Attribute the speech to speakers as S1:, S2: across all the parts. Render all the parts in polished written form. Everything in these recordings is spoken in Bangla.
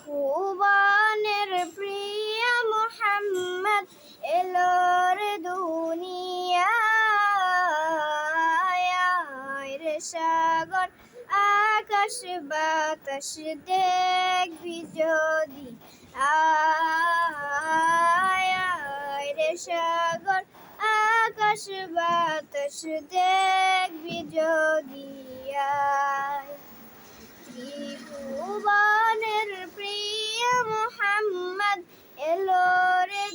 S1: ভুবনের প্রিয় মোহাম্মদ এলো রে দুনিয়ায় রে সাগর আকাশ বাতাস দেখবি যদি আয় রে সাগর আকাশ বাতাস দেখবি যদি ত্রিভুবনের প্রিয় মোহাম্মদ এলো রে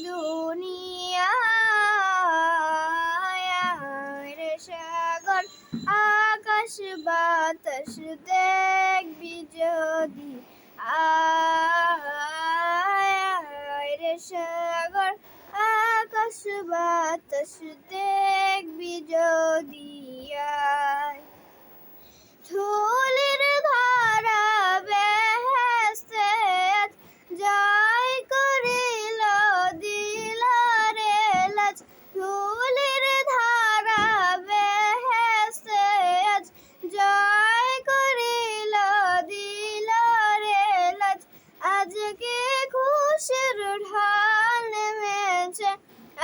S1: দুনিয়ায় রে সাগর আকাশ বাতাস দেখবি যদি আয় রে সাগর আকাশ বাতাস দেখবি যদি ধুলির ধারা বেহেশতে জয় করিল দিলারে লাজ ধুলির ধারা বেহেশতে জয় করিল দিলারে লাজ আজকে খুশির ঢাল নেমেছে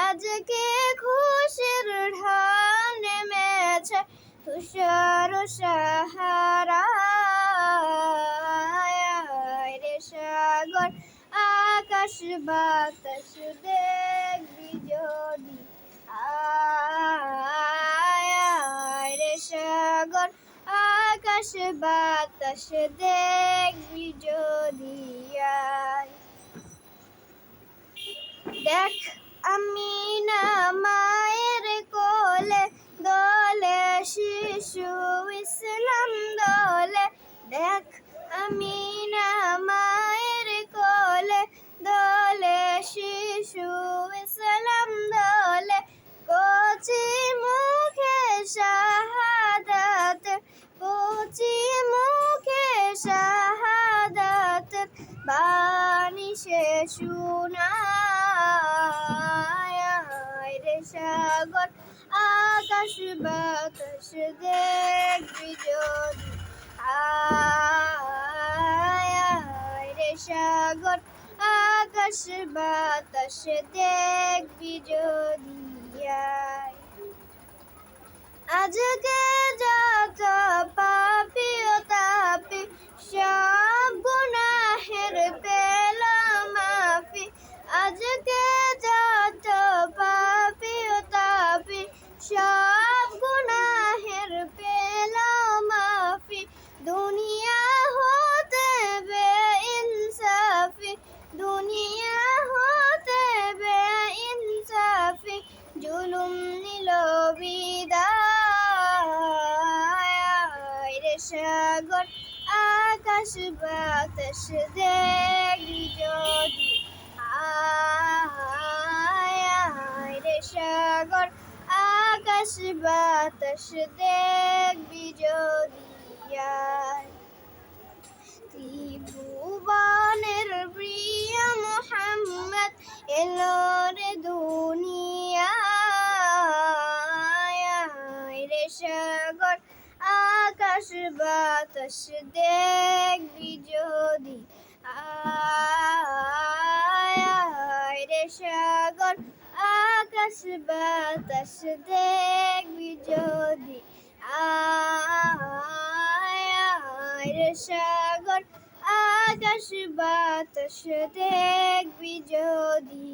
S1: আজকে খুশির ঢাল নেমেছে তুষার সাহারায় রে সাগর আকাশ বাতাস দেখবি যদি আয় রে সাগর আকাশ বাতাস দেখবি যদি দেখ আমি না মায়ের কোলে দোলে শিশু ইসলাম দোলে দেখ আমি না মায়ের কোলে দোলে শিশু ইসলাম দোলে কচি মুখে শাহাদাত কচি মুখে শাহাদাত বাণী সে শোনায় রে সাগর আকাশ বাতাস দেখবি যদি আয় রে সাগর আকাশ বাতাস দেখবি যদি আজকে যত পাপি ও তাপি সব গুনাহের পেলাম মাফি আজকে যত পাপি ও তাপি সব গুনাহের পেলাম মাফি দুনিয়া হতে বেইনসাফি দুনিয়া হতে বেইনসাফি জুলুম নিল বিদায় রে সাগর আকাশ বাতাস দেখবি যদি আয় রে সাগর আকাশ বাতাস দেখবি যদি ত্রিভুবনের প্রিয় মোহাম্মদ এলো রে দুনিয়ায় রে সাগর আকাশ বাতাস দেখবি যদি আয় রে সাগর আকাশ বাতাস দেখবি যদি আয় রে সাগর আকাশ বাতাস দেখবি যদি